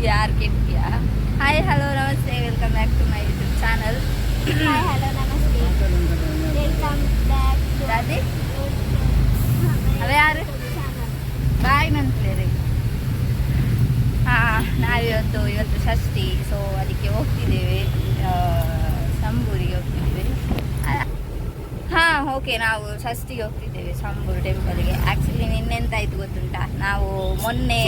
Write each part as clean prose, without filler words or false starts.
ಯಾರು ಕೆಟ್ಟಿಯಾ? Hi hello ನಮಸ್ತೆ, welcome back to my YouTube channel. Hi hello ನಮಸ್ತೆ, ವೆಲ್ಕಮ್ ಬ್ಯಾಕ್ ಟು ಅದೇ ಅವ ಯಾರು ಬಾಯ್ ನಂತಲೇ ರೀ. ಇವತ್ತು ಷಷ್ಠಿ, ಸೊ ಅದಕ್ಕೆ ಹೋಗ್ತಿದ್ದೇವೆ, ಸಂಬೂರಿಗೆ ಹೋಗ್ತಿದ್ದೇವೆ. ಹಾಂ ಓಕೆ, ನಾವು ಷಷ್ಠಿಗೆ ಹೋಗ್ತಿದ್ದೇವೆ ಸಂಬೂರು ಟೆಂಪಲ್ಗೆ. ಆ್ಯಕ್ಚುಲಿ ನಿನ್ನೆಂತಾಯ್ತು ಗೊತ್ತುಂಟಾ, ನಾವು ಮೊನ್ನೆ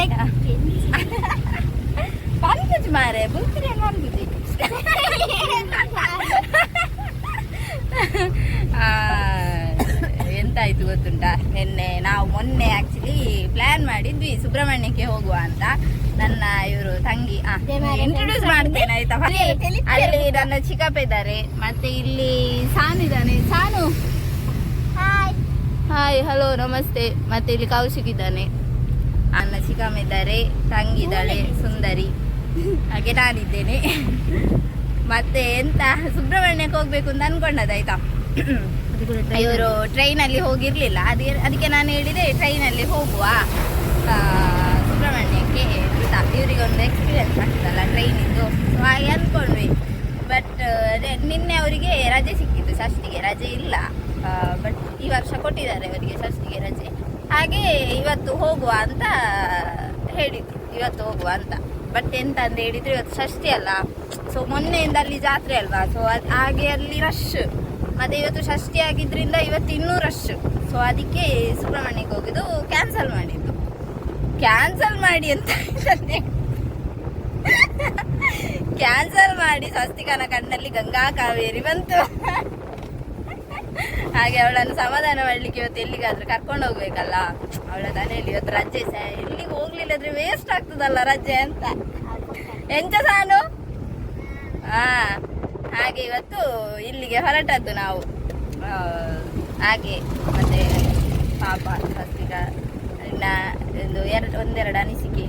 ಪಂಕಜ್ ಮಾರೆ ಬುಲ್ತಿರಿ ಪಂಕಜಿ ಎಂತಾಯ್ತು ಗೊತ್ತುಂಟಾ, ನಾವು ಮೊನ್ನೆ ಆ್ಯಕ್ಚುಲಿ ಪ್ಲ್ಯಾನ್ ಮಾಡಿದ್ವಿ ಸುಬ್ರಹ್ಮಣ್ಯಕ್ಕೆ ಹೋಗುವ ಅಂತ. ನನ್ನ ಇವರು ತಂಗಿ ಇಂಟ್ರೊಡ್ಯೂಸ್ ಮಾಡ್ತೇನೆ ಆಯ್ತಾ. ಅಲ್ಲಿ ನನ್ನ ಚಿಕ್ಕಪ್ಪ ಇದ್ದಾರೆ, ಮತ್ತೆ ಇಲ್ಲಿ ಸಾನು ಇದ್ದಾನೆ. ಸಾನು ಹಾಯ್ ಹಲೋ ನಮಸ್ತೆ. ಮತ್ತೆ ಇಲ್ಲಿ ಕೌಶಿಕ್ ಇದ್ದಾನೆ, ನನ್ನ ಚಿಕ್ಕಮ್ಮ ಇದ್ದಾರೆ, ತಂಗಿ ಇದ್ದಾಳೆ ಸುಂದರಿ, ಹಾಗೆ ನಾನಿದ್ದೇನೆ. ಮತ್ತೆ ಎಂತ ಸುಬ್ರಹ್ಮಣ್ಯಕ್ಕೆ ಹೋಗ್ಬೇಕು ಅಂತ ಅನ್ಕೊಂಡದಾಯ್ತಾ. ಇವರು ಟ್ರೈನಲ್ಲಿ ಹೋಗಿರ್ಲಿಲ್ಲ, ಅದಕ್ಕೆ ನಾನು ಹೇಳಿದೆ ಟ್ರೈನಲ್ಲಿ ಹೋಗುವ ಸುಬ್ರಹ್ಮಣ್ಯಕ್ಕೆ ಅಂತ. ಇವರಿಗೆ ಒಂದು ಎಕ್ಸ್ಪೀರಿಯನ್ಸ್ ಆಗ್ತದಲ್ಲ ಟ್ರೈನಿಂದು, ಸೊ ಹಾಗೆ ಅಂದ್ಕೊಂಡ್ವಿ. ಬಟ್ ನಿನ್ನೆ ಅವರಿಗೆ ರಜೆ ಸಿಕ್ಕಿತ್ತು, ಷಷ್ಠಿಗೆ ರಜೆ ಇಲ್ಲ. ಬಟ್ ಈ ವರ್ಷ ಕೊಟ್ಟಿದ್ದಾರೆ ಅವರಿಗೆ ಷಷ್ಠಿಗೆ ರಜೆ, ಹಾಗೆ ಇವತ್ತು ಹೋಗುವ ಅಂತ ಹೇಳಿದ್ರು, ಇವತ್ತು ಹೋಗುವ ಅಂತ. ಬಟ್ ಎಂತ ಅಂತ ಹೇಳಿದ್ರು, ಇವತ್ತು ಷಷ್ಠಿ ಅಲ್ಲ, ಸೊ ಮೊನ್ನೆಯಿಂದ ಅಲ್ಲಿ ಜಾತ್ರೆ ಅಲ್ವಾ, ಸೊ ಹಾಗೆ ಅಲ್ಲಿ ರಶ್. ಮತ್ತು ಇವತ್ತು ಷಷ್ಠಿ ಆಗಿದ್ದರಿಂದ ಇವತ್ತು ಇನ್ನೂ ರಶ್. ಸೊ ಅದಕ್ಕೆ ಸುಬ್ರಹ್ಮಣ್ಯಕ್ಕೆ ಹೋಗಿದ್ದು ಕ್ಯಾನ್ಸಲ್ ಮಾಡಿದ್ದು. ಕ್ಯಾನ್ಸಲ್ ಮಾಡಿ ಅಂತ ಕ್ಯಾನ್ಸಲ್ ಮಾಡಿ ಸ್ವಸ್ತಿಕನ ಕಣ್ಣಲ್ಲಿ ಗಂಗಾ ಕಾವೇರಿ ಬಂತು. ಹಾಗೆ ಅವಳನ್ನು ಸಮಾಧಾನ ಮಾಡಲಿಕ್ಕೆ ಇವತ್ತು ಎಲ್ಲಿಗಾದ್ರೂ ಕರ್ಕೊಂಡು ಹೋಗ್ಬೇಕಲ್ಲ, ಅವಳ ತಲೆಯಲ್ಲಿ ಇವತ್ತು ರಜೆ ಎಲ್ಲಿಗೆ ಹೋಗ್ಲಿಲ್ಲದ್ರೆ ವೇಸ್ಟ್ ಆಗ್ತದಲ್ಲ ರಜೆ ಅಂತ. ಎಂತ ಸಾನು ಹಾಗೆ ಇವತ್ತು ಇಲ್ಲಿಗೆ ಹೊರಟದ್ದು ನಾವು. ಹಾಗೆ ಮತ್ತೆ ಪಾಪ ಸ್ವಸ್ತಿಕ ಒಂದೆರಡು ಅನಿಸಿಕೆ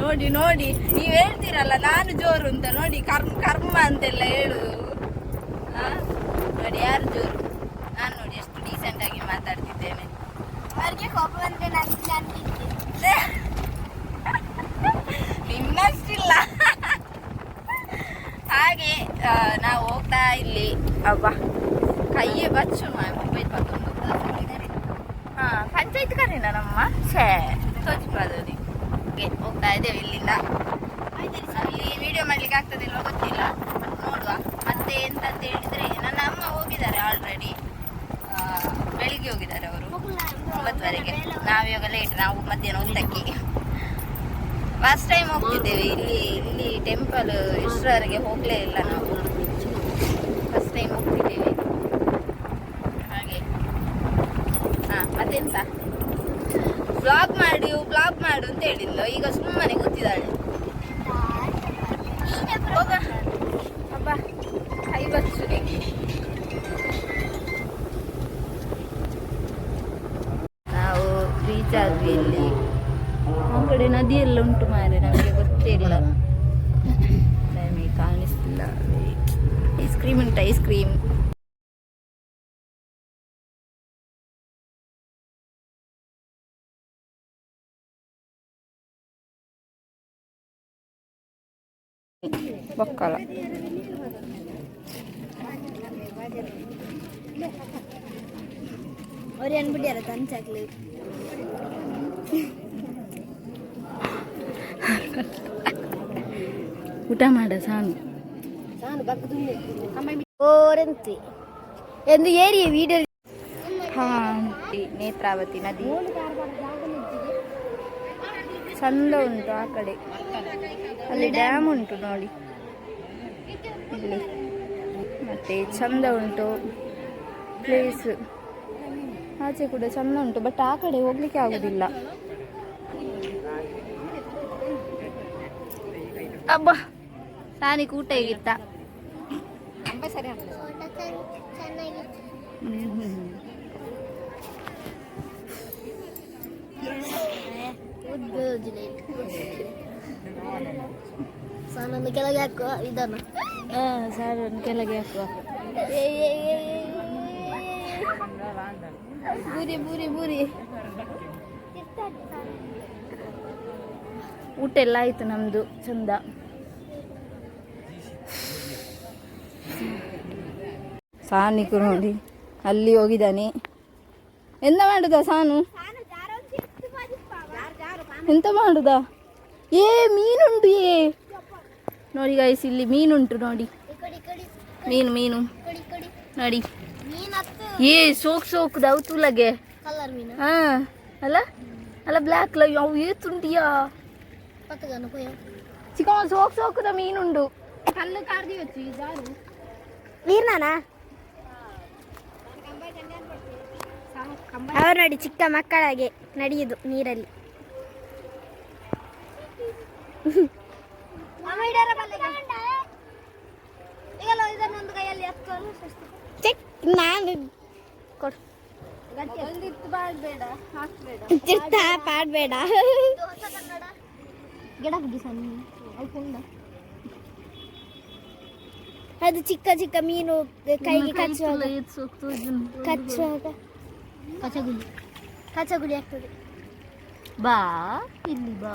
ನೋಡಿ ನೋಡಿ, ನೀವು ಹೇಳ್ತೀರಲ್ಲ ನಾನು ಜೋರು ಅಂತ, ನೋಡಿ ಕರ್ಮ ಅಂತೆಲ್ಲ ಹೇಳುದು. ನೋಡಿ ಯಾರು ಜೋರು, ನಾನು ನೋಡಿ ಎಷ್ಟು ಡೀಸೆಂಟ್ ಆಗಿ ಮಾತಾಡ್ತಿದ್ದೇನೆ. ಅವ್ರಿಗೆ ಕೋಪ ಬಂದ್ರೆ ನಿನ್ನಷ್ಟಿಲ್ಲ. ಹಾಗೆ ನಾವು ಹೋಗ್ತಾ ಇಲ್ಲಿ ಅಬ್ಬಾ ಕೈಯೇ ಬಚ್ಚು ಮೊಬೈಲ್ ಪತ್ತೊಂದು ಪಂಚಾಯತ್ ಕರೀನ ನಮ್ಮ ತೋಚಿಪಾದಲ್ಲಿ ಹೋಗ್ತಾ ಇದ್ದೇವೆ ಇಲ್ಲಿಂದ. ಅಲ್ಲಿ ವಿಡಿಯೋ ಮಾಡ್ಲಿಕ್ಕೆ ಆಗ್ತದಿಲ್ಲ ಗೊತ್ತಿಲ್ಲ, ನೋಡುವ. ಮತ್ತೆ ಎಂತಂತ ಹೇಳಿದ್ರೆ ನನ್ನ ಅಮ್ಮ ಹೋಗಿದ್ದಾರೆ ಆಲ್ರೆಡಿ, ಬೆಳಿಗ್ಗೆ ಹೋಗಿದ್ದಾರೆ ಅವರು 9:00ವರೆಗೆ. ನಾವಿವಾಗ ಲೇಟ್, ನಾವು ಮಧ್ಯಾಹ್ನ 1ಕ್ಕೆ. ಫಸ್ಟ್ ಟೈಮ್ ಹೋಗ್ತಿದ್ದೇವೆ ಇಲ್ಲಿ ಟೆಂಪಲ್ ಇಷ್ಟರವರೆಗೆ ಹೋಗಲೇ ಇಲ್ಲ ನಾವು, ಫಸ್ಟ್ ಟೈಮ್ ಹೋಗ್ತಿದ್ದೇವೆ. ಹಾಗೆ ಮತ್ತೆಂತ ಬ್ಲಾಗ್ ಮಾಡು ಅಂತ ಹೇಳಿದ್ಲು, ಈಗ ಸುಮ್ಮನೆ ಕೂತಿದ್ದಾಳೆ. ಹೋಗ ಅಬ್ಬ ಕೈ ಬಚ್ಚು. ನಾವು ರೀಚ್ ಆದ್ವಿ. ಇಲ್ಲಿ ಆ ಕಡೆ ನದಿ ಎಲ್ಲ ಉಂಟು ಮಾರೆ, ನಮಗೆ ಗೊತ್ತೇ ಇಲ್ಲ, ನಮಗೆ ಕಾಣಿಸ್ತಿಲ್ಲ. ಐಸ್ ಕ್ರೀಮ್ ಉಂಟು, ಐಸ್ ಕ್ರೀಮ್. ಬಕ್ಕಲ ಅವ್ರು ಅನ್ಬಿಟ್ಟಾರ ತಂಚಾಕ್ಲಿ. ಊಟ ಮಾಡ ಸಾನು ಓರಂತಿ ಎಂದು ಏರಿ ವಿಡಿಯೋ. ನೇತ್ರಾವತಿ ನದಿ ಚಂದ ಉಂಟು. ಆ ಕಡೆ ಅಲ್ಲಿ ಡ್ಯಾಮ್ ಉಂಟು ನೋಡಿ ಇಲ್ಲಿ, ಮತ್ತೆ ಚಂದ ಉಂಟು ಪ್ಲೇಸ್. ಆಚೆ ಕೂಡ ಚಂದ ಉಂಟು, ಬಟ್ ಆ ಕಡೆ ಹೋಗ್ಲಿಕ್ಕೆ ಆಗುದಿಲ್ಲ. ಅಬ್ಬ ಸಾನಿ ಊಟ ಹೇಗಿತ್ತ? ಸಾನನ್ನು ಕೆಳಗೆ ಹಾಕುವ ಇದನ್ನು. ಸಾರನ್ನು ಕೆಳಗೆ ಹಾಕುವ. ಬೂರಿ ಬೂರಿ ಬೂರಿ ಊಟ ಎಲ್ಲ ಆಯಿತು ನಮ್ಮದು ಚಂದ. ಸಾನಿಗೂ ನೋಡಿ ಅಲ್ಲಿ ಹೋಗಿದ್ದಾನೆ. ಎಂತ ಮಾಡುದ ಸಾನು? ಎಂತ ಮಾಡುದ? ಏ ಮೀನುಂಟು. ನೋಡಿ ಗೈಸ್, ಇಲ್ಲಿ ಮೀನುಂಟು ನೋಡಿ. ಮೀನು ಮೀನು ನೋಡಿ. ಏ ಸೋಕ್ ದೌತುಲಗೆ. ಹಾ ಅಲ್ಲ ಅಲ್ಲ ಬ್ಲ್ಯಾಕ್ ಲ ಅವು ಏತುಂಟಿಯಾ ಚಿಕ್ಕ ಸೋಕದ ಮೀನುಂಡು. ಕಲ್ಲು ಕಾರ್ದಿ వచ్చి ಜಾರು ನೀರ್ನಾನಾ ಅವರು ನೋಡಿ ಚಿಕ್ಕ ಮಕ್ಕಳಾಗೆ ನಡೆಯುದು ನೀರಲ್ಲಿ. ಇದನ್ನೊಂದು ಕೈಯಲ್ಲಿ ನಾನು ಕೊಡು. ಪಾಡ್ಬೇಡ ಗಿಡ ಅದು ಚಿಕ್ಕ ಚಿಕ್ಕ ಮೀನು ಕೈಗೆ ಕಚ್ಚುವಾಗ ಕಚ್ಚಗುಳಿ ಆಗ್ತದೆ. ಬಾ ಇಲ್ಲಿ ಬಾ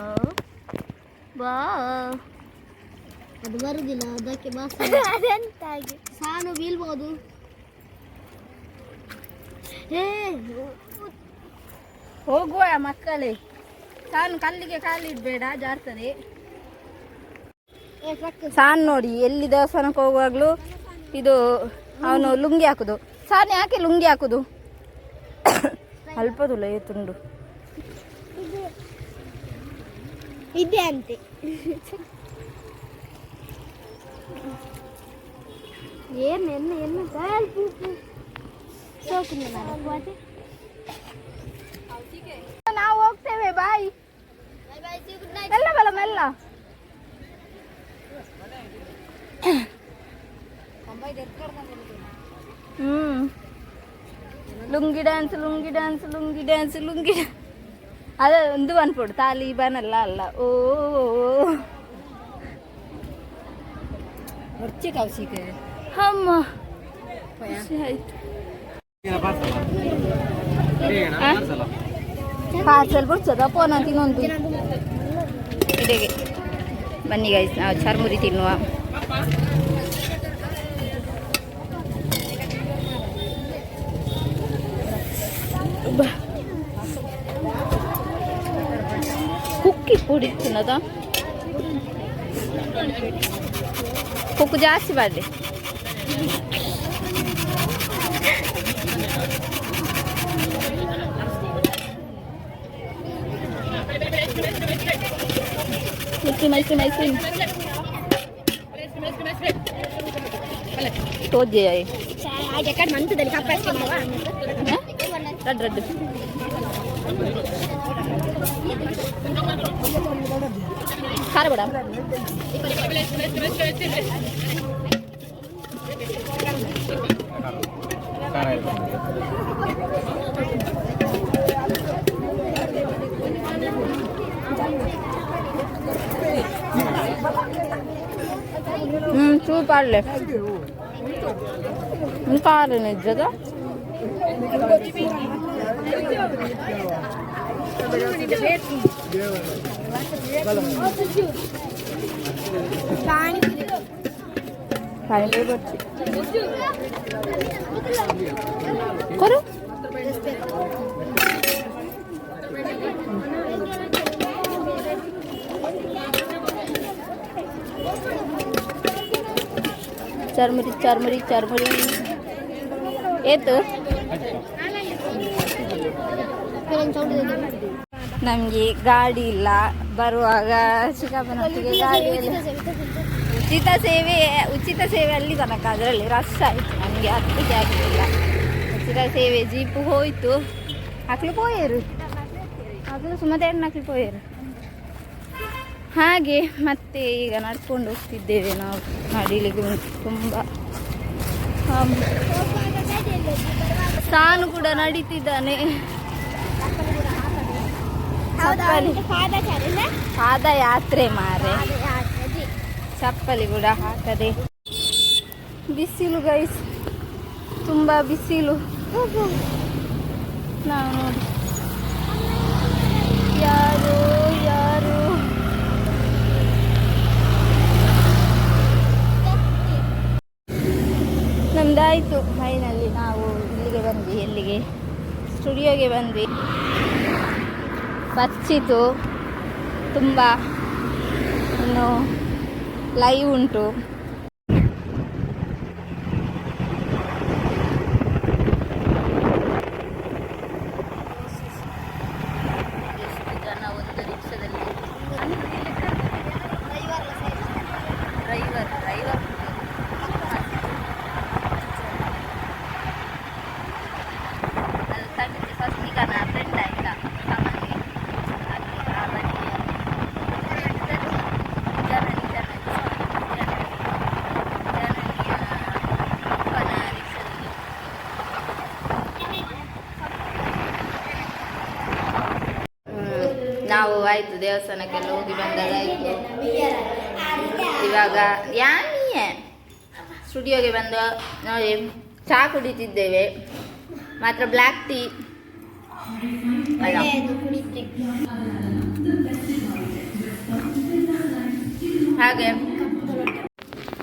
ಬಾ. ಅದು ಬರುದಿಲ್ಲ, ಅದಕ್ಕೆ ಅದೆಂತಾಗಿ ಸಾನು ಬೀಳ್ಬೋದು. ಹೋಗುವ ಮಕ್ಕಳೇ, ಸಾನು ಕಲ್ಲಿಗೆ ಕಾಲಿಡ್ಬೇಡ, ಜಾರ್ತದೆ. ಸಾನ್ ನೋಡಿ ಎಲ್ಲಿ ದೇವಸ್ಥಾನಕ್ಕೆ ಹೋಗುವಾಗ್ಲೂ ಇದು ಅವನು ಲುಂಗಿ ಹಾಕುದು. ಸಾನ್ ಯಾಕೆ ಲುಂಗಿ ಹಾಕುದು? ಅಲ್ಪದುಲ್ಲ ಏತುಂಡು ಇದೆ ಅಂತೆ. ಏನು ನಾವು ಹೋಗ್ತೇವೆ. ಬಾಯ್ ಮೆಲ್ಲ ಬಲ ಮೆಲ್ಲ. Lungi dance lungi dance lungi dance lungi ಅದ ಒಂದು ಅನ್ಪೋಡು ತಾಲಿಬಾನಲ್ಲ ಅಲ್ಲ. ಓ ಕೌಶಿಕೆ ಅಮ್ಮ ಆಯ್ತು. ಪಾರ್ಸಲ್ ಬಿಡ್ಸದ ಪೋನ ತಿನ್ನೊಂದು ಇಡೆಗೆ. ಬನ್ನಿ ಗೈಸ್, ನಾವು ಚರ್ಮುರಿ ತಿನ್ನುವ. ಕುಕ್ಕಿ ಪುಡಿ ತಿನ್ನೋದ ಕುಕ್ಕು ಜಾಸ್ತಿ ಬಾರ್ದೆ. ಮೈಸಿ ಮೈಸಿ ತೋಜೆ ಮಂತದಲ್ಲಿ ರಡ್ ರಡ್ ಖಾರ ಬೇಡ. చూపాలే ఇంకా నిజంగా పానీపూరి వచ్చి కొరు ಚರ್ಮುರಿ ಚರ್ಮುರಿ ಚರ್ಮುರಿ ಏತು ನಮಗೆ ಗಾಡಿ ಇಲ್ಲ. ಬರುವಾಗ ಚಿಕ್ಕಪ್ಪನೊಟ್ಟಿಗೆ ಗಾಡಿ ಇಲ್ಲ. ಉಚಿತ ಸೇವೆ ಅಲ್ಲಿ ತನಕ ಅದರಲ್ಲಿ ರಶ್ ಆಯಿತು. ನಮಗೆ ಹತ್ತಕ್ಕೆ ಆಗಲಿಲ್ಲ. ಉಚಿತ ಸೇವೆ ಜೀಪು ಹೋಯಿತು. ಮಕ್ಕಳು ಪೋಯರು ಮಕ್ಕಳು ಸುಮ್ಮನೆ ಮಕ್ಕಳು ಪೋಯರು. ಹಾಗೆ ಮತ್ತೆ ಈಗ ನಡ್ಕೊಂಡು ಹೋಗ್ತಿದ್ದೇವೆ ನಾವು. ನಡಿಲಿಕ್ಕೆ ತುಂಬ ಸಾನು ಕೂಡ ನಡೀತಿದ್ದಾನೆ. ಪಾದಯಾತ್ರೆ ಮಾರೆ, ಚಪ್ಪಲಿ ಕೂಡ ಹಾಕದೆ. ಬಿಸಿಲು ಗೈಸ್, ತುಂಬ ಬಿಸಿಲು. ನಾವು ನೋಡಿ ಯಾರು ಯಾರು ಬಂದ್ವಿ. ಬಚ್ಚಿತು ತುಂಬ, ಇನ್ನು ಲೈವ್ ಉಂಟು. ಎಷ್ಟು ಜನ ಒಂದು ರಿಕ್ಷಾದಲ್ಲಿ. ಡ್ರೈವರ್ ಅದು ತಟ್ಟಿಗೆ ಸ್ವಸ್ತಿಕನ ಫ್ರೆಂಡ್ ಆಯ್ತಾ ಸಾಮಾನ್ಯ ಆ ಬನ್ನಿ ನಾವು ಆಯ್ತು ದೇವಸ್ಥಾನಕ್ಕೆಲ್ಲ ಹೋಗಿ ಬಂದದಾಯ್ತು. ಇವಾಗ ಯಾನಿಯೇ ಸ್ಟುಡಿಯೋಗೆ ಬಂದು ನೋಡಿ ಚಹಾ ಕುಡಿತಿದ್ದೇವೆ, ಮಾತ್ರ ಬ್ಲ್ಯಾಕ್ ಟೀ ಅಲ್ಲ. ಹಾಗೆ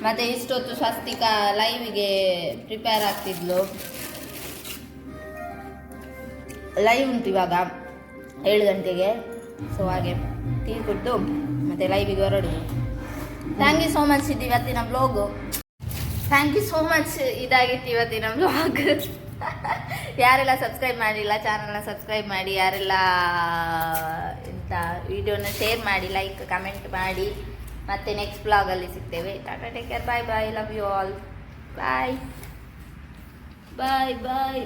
ಮತ್ತೆ ಇಷ್ಟೊತ್ತು ಸ್ವಸ್ತಿಕ ಲೈವ್ಗೆ ಪ್ರಿಪೇರ್ ಆಗ್ತಿದ್ಲು. ಲೈವ್ ಉಂಟು ಇವಾಗ 7 ಗಂಟೆಗೆ. ಸೊ ಹಾಗೆ ಟೀ ಕೊಟ್ಟು ಮತ್ತೆ ಲೈವಿಗೆ ಹೊರಡುದು. ಥ್ಯಾಂಕ್ ಯು ಸೋ ಮಚ್ ಇದು ಇವತ್ತಿನ blog. Thank you so much ಇದಾಗಿತ್ತು ಇವತ್ತಿನ ಬ್ಲಾಗ್. ಯಾರೆಲ್ಲ ಸಬ್ಸ್ಕ್ರೈಬ್ ಮಾಡಿಲ್ಲ ಚಾನಲ್ನ ಸಬ್ಸ್ಕ್ರೈಬ್ ಮಾಡಿ, ಯಾರೆಲ್ಲ ಇಂಥ ವಿಡಿಯೋನ ಶೇರ್ ಮಾಡಿ, ಲೈಕ್ ಕಮೆಂಟ್ ಮಾಡಿ. ಮತ್ತೆ ನೆಕ್ಸ್ಟ್ ಬ್ಲಾಗಲ್ಲಿ ಸಿಗ್ತೇವೆ. Tata, take care, bye bye, love you all, bye bye bye.